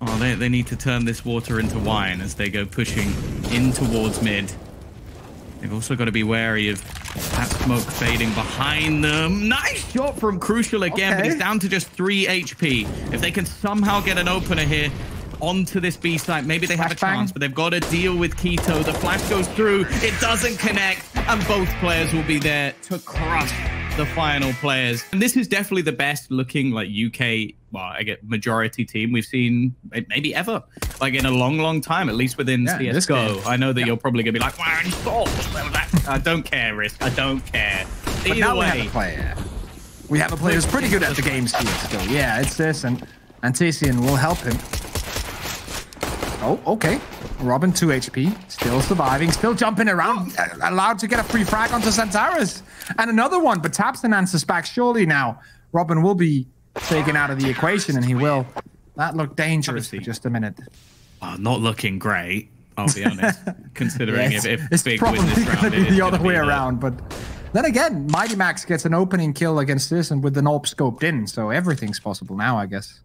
Oh, they need to turn this water into wine as they go pushing in towards mid. They've also got to be wary of that smoke fading behind them. Nice shot from Crucial again, but he's down to just 3 HP. If they can somehow get an opener here onto this B site, maybe they have a chance, but they've got to deal with Keto. The flash goes through, it doesn't connect, and both players will be there to crush the final players. And this is definitely the best looking like UK, well, I get majority team we've seen maybe ever, like in a long time, at least within CSGO. I know that you're probably gonna be like, why are you soft? I don't care, Risk. I don't care. But either way, we have a player. We have a player who's pretty good at the game still. Yeah, it's this, and Tizian will help him. Oh, okay. Robin 2 HP, still surviving, still jumping around, allowed to get a free frag onto Santaris. And another one, but Tapson answers back. Surely now Robin will be taken out of the equation, and he will. That looked dangerous for just a minute. Oh, not looking great, I'll be honest, considering if it's Big probably wins this going round, to be the other way around. But then again, Mighty Max gets an opening kill against this and with the AWP scoped in, so everything's possible now, I guess.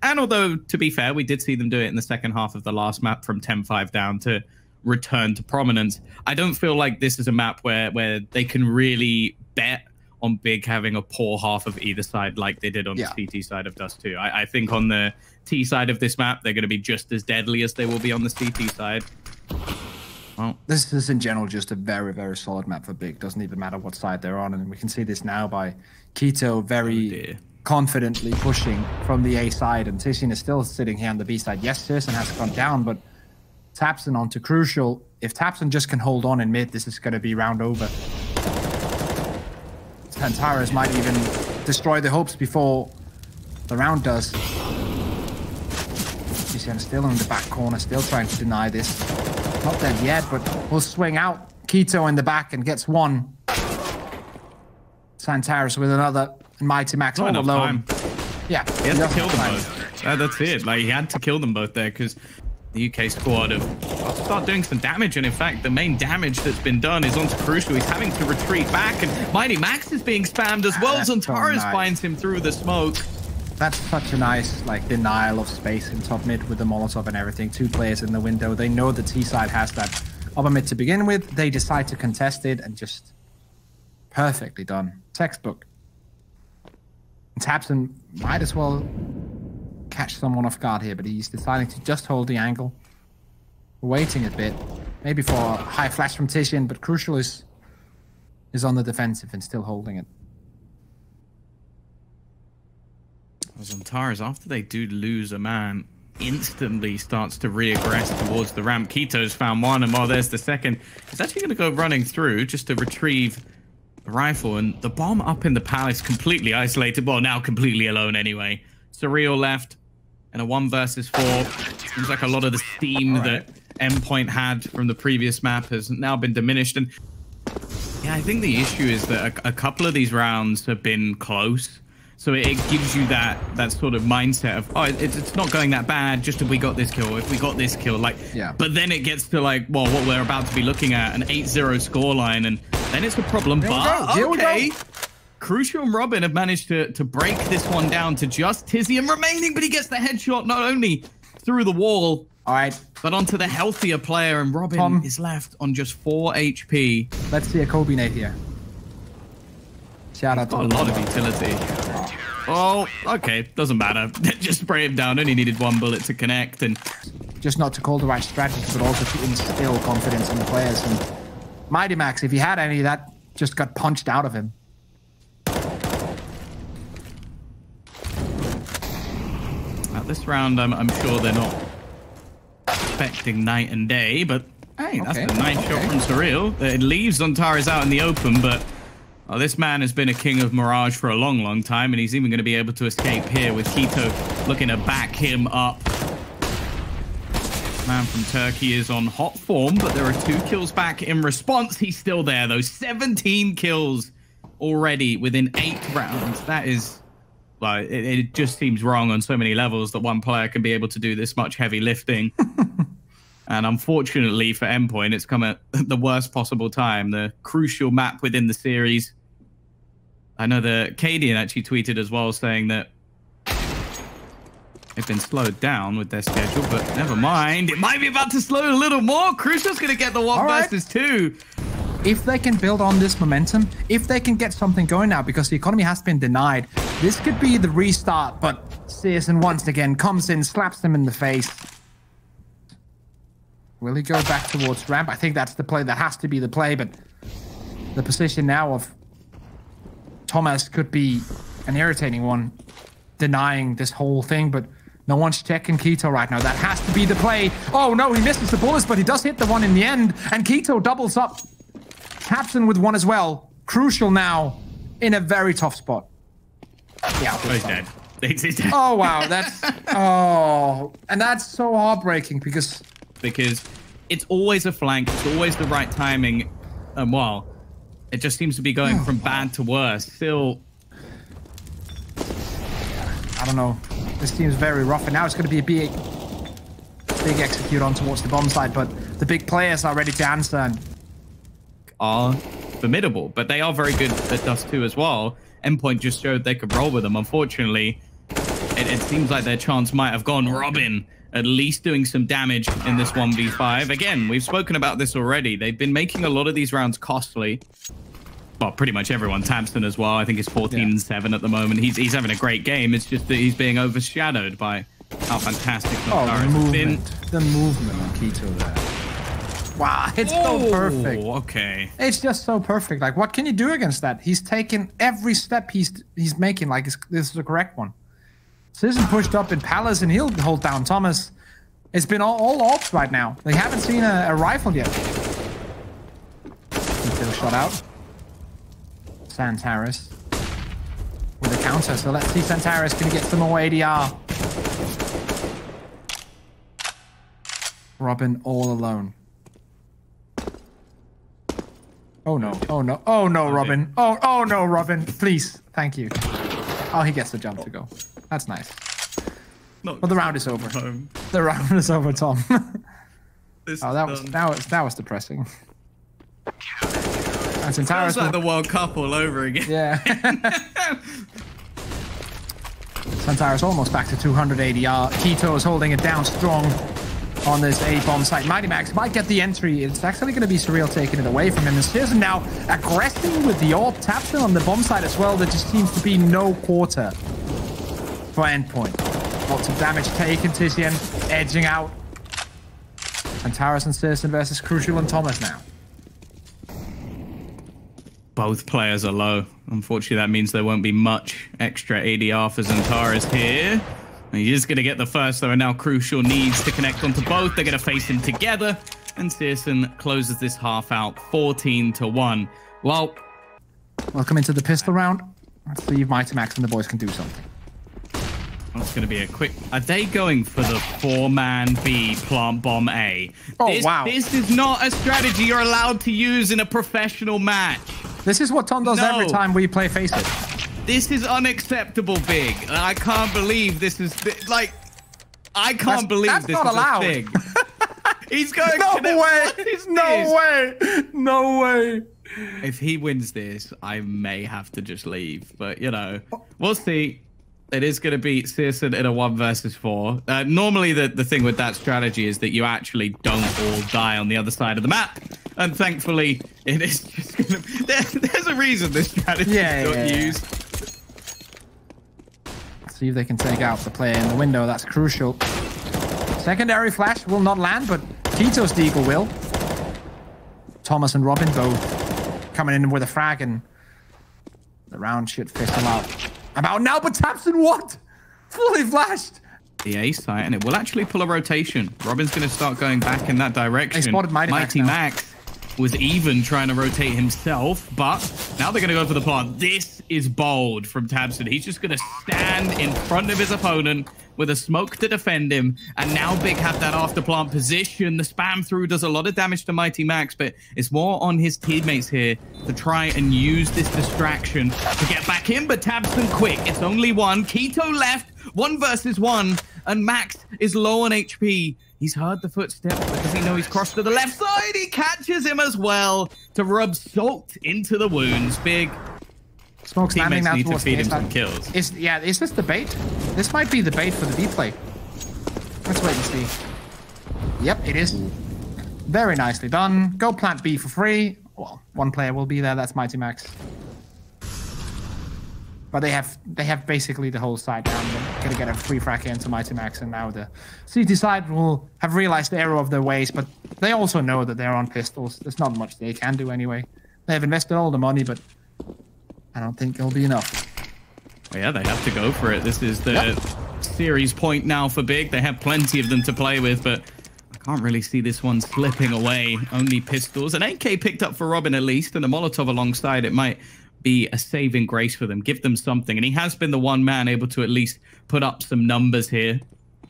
And although, to be fair, we did see them do it in the second half of the last map from 10-5 down to return to prominence, I don't feel like this is a map where they can really bet on Big having a poor half of either side like they did on the CT side of Dust 2. I think on the T side of this map, they're going to be just as deadly as they will be on the CT side. Well, this is in general just a very solid map for Big. Doesn't even matter what side they're on, and we can see this now by Keto very confidently pushing from the A side, and Tizian is still sitting here on the B side. Yes, Searson has gone down, but Tapson onto Crucial. If Tapson just can hold on in mid, this is going to be round over. Santaris might even destroy the hopes before the round does. Tizian still in the back corner, still trying to deny this. Not dead yet, but will swing out. Keto in the back and gets one. Santaris with another. And Mighty Max all alone. Yeah, he had to kill them both. That's it. Like, he had to kill them both there because the UK squad have start doing some damage. And in fact, the main damage that's been done is onto Crucial. He's having to retreat back, and Mighty Max is being spammed as well. Zantaris finds him through the smoke. That's such a nice like denial of space in top mid with the Molotov and everything. 2 players in the window. They know the T side has that upper mid to begin with. They decide to contest it, and just perfectly done. Textbook. Tapson might as well catch someone off guard here, but he's deciding to just hold the angle. Waiting a bit. Maybe for a high flash from Tizian, but Crucial is on the defensive and still holding it. Antares, after they do lose a man, instantly starts to re-aggress towards the ramp. Keto's found one, and while there's the second, he's actually going to go running through just to retrieve the rifle. And the bomb up in the palace, completely isolated. Well, now completely alone anyway. Surreal left, and a 1 versus 4. Seems like a lot of the steam that Endpoint had from the previous map has now been diminished. And yeah, I think the issue is that a couple of these rounds have been close. So it gives you that sort of mindset of, oh, it's not going that bad, just if we got this kill, if we got this kill. Like, yeah. But then it gets to, like, well, what we're about to be looking at, an 8-0 scoreline, and then it's a problem. But, okay, Crucial and Robin have managed to break this one down to just Tizian remaining, but he gets the headshot not only through the wall, all right, but onto the healthier player, and Robin is left on just 4 HP. Let's see a Kobe nade here. Shout out to a lot of utility. Oh, okay. Doesn't matter. Just spray him down. Only needed 1 bullet to connect. And just not to call the right strategy, but also to instill confidence in the players. And Mighty Max, if he had any, that just got punched out of him. At this round, I'm sure they're not expecting night and day, but hey, that's a nice shot from Surreal. It leaves Antares out in the open, but oh, this man has been a king of Mirage for a long, long time, and he's even going to be able to escape here with Keto looking to back him up. Man from Turkey is on hot form, but there are 2 kills back in response. He's still there, though. 17 kills already within 8 rounds. That is, well, it just seems wrong on so many levels that one player can be able to do this much heavy lifting. And unfortunately for Endpoint, it's come at the worst possible time. The crucial map within the series. I know that Cadian actually tweeted as well, saying that they've been slowed down with their schedule, but never mind. It might be about to slow a little more. Crucial's going to get the 1 versus 2. If they can build on this momentum, if they can get something going now, because the economy has been denied, this could be the restart. But Searson once again comes in, slaps them in the face. Will he go back towards ramp? I think that's the play. That has to be the play, but the position now of Thomas could be an irritating one, denying this whole thing, but no one's checking Keto right now. That has to be the play. Oh no, he misses the bullets, but he does hit the one in the end, and Keto doubles up. Captain with 1 as well. Crucial now in a very tough spot. Yeah, he's dead. He's dead. Oh wow, that's and that's so heartbreaking because it's always a flank, it's always the right timing, and well, it just seems to be going from bad to worse. Still, I don't know. This seems very rough, and now it's going to be a big execute on towards the bomb side, but the big players are ready to answer and are formidable, but they are very good at Dust 2 as well. Endpoint just showed they could roll with them. Unfortunately, it seems like their chance might have gone. Robin at least doing some damage in this 1v5. Again, we've spoken about this already. They've been making a lot of these rounds costly. Well, pretty much everyone. Tamsin as well. I think he's 14-7 at the moment. He's having a great game. It's just that he's being overshadowed by how fantastic the movement. The movement on Keto there. Wow, it's so perfect. Okay. It's just so perfect. Like, what can you do against that? He's taken every step he's making like this is the correct one. Citizen pushed up in Palace, and he'll hold down Thomas. It's been all ops right now. They haven't seen a rifle yet. Until shot out. Santaris with a counter. So let's see Santaris can get some more ADR. Robin all alone. Oh no, oh no, oh no, Robin. Oh no, Robin. Please, thank you. Oh, he gets the jump to go. That's nice. Well, the round is over. Home. The round is over, Tom. That was depressing. That's entirely like the World Cup all over again. Yeah. Santaris almost back to 200 ADR. Keto is holding it down strong on this A-bomb site. Mighty Max might get the entry. It's actually going to be Surreal taking it away from him. And Searson now aggressing with the AWP. Tatil on the bomb side as well. There just seems to be no quarter for Endpoint. Lots of damage taken. Tizian edging out. Antares and Searson versus Crucial and Thomas now. Both players are low. Unfortunately, that means there won't be much extra ADR for Zantares here. He is going to get the first, though, and now Crucial needs to connect onto both. They're going to face him together, and Searson closes this half out 14-1. Well, welcome into the pistol round. Let's see if Mighty Max and the boys can do something. It's going to be a quick... Are they going for the 4-man B plant bomb A? Oh, wow. This is not a strategy you're allowed to use in a professional match. This is what Tom does every time we play Face It. This is unacceptable, Big. I can't believe this is... Like, I can't believe that's this not is allowed. a thing. He's going... No way! No way! No way! If he wins this, I may have to just leave. But, you know, we'll see. It is going to be Searson in a 1 versus 4. Normally, the thing with that strategy is that you actually don't all die on the other side of the map. And thankfully, it is just going to... There's a reason this strategy is not used. Let's see if they can take out the player in the window. That's crucial. Secondary flash will not land, but Tito's deagle will. Thomas and Robin both coming in with a frag, and the round should fizzle out. About now, but Tapson what? Fully flashed. The A site, and it will actually pull a rotation. Robin's going to start going back in that direction. They spotted Mighty Max was even trying to rotate himself, but now they're going to go for the plant. This is bold from Tabson. He's just going to stand in front of his opponent with a smoke to defend him, and now Big have that after plant position. The spam through does a lot of damage to Mighty Max, but it's more on his teammates here to try and use this distraction to get back in, but Tabson quick. It's only one. Keto left, 1 versus 1, and Max is low on HP. He's heard the footsteps because he knows he's crossed to the left side. He catches him as well to rub salt into the wounds. Big smoke standing now need to towards feed him some kills. Is this the bait? This might be the bait for the B play. Let's wait and see. Yep, it is. Very nicely done. Go plant B for free. Well, 1 player will be there. That's Mighty Max. But they have basically the whole side down. They're gonna get a free frag into Mighty Max, and now the CT side will have realized the error of their ways, but they also know that they're on pistols. There's not much they can do anyway. They have invested all the money, but I don't think it'll be enough. Well, yeah, they have to go for it. This is the series point now for Big. They have plenty of them to play with, but I can't really see this one slipping away. Only pistols. An AK picked up for Robin at least, and a Molotov alongside. It might be a saving grace for them. Give them something. And he has been the one man able to at least put up some numbers here.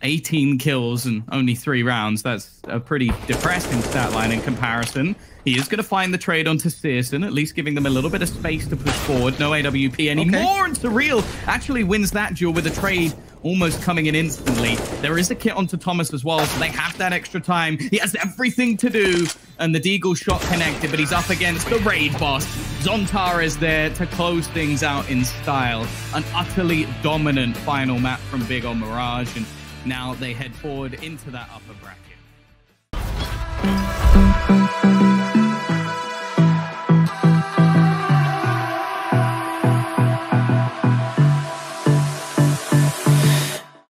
18 kills and only 3 rounds. That's a pretty depressing stat line in comparison. He is going to find the trade onto Searson, at least giving them a little bit of space to push forward. No AWP anymore, and Surreal actually wins that duel with a trade almost coming in instantly. There is a kit onto Thomas as well, so they have that extra time. He has everything to do, and the Deagle shot connected, but he's up against the raid boss. Zontar is there to close things out in style. An utterly dominant final map from Big on Mirage, and now they head forward into that upper bracket.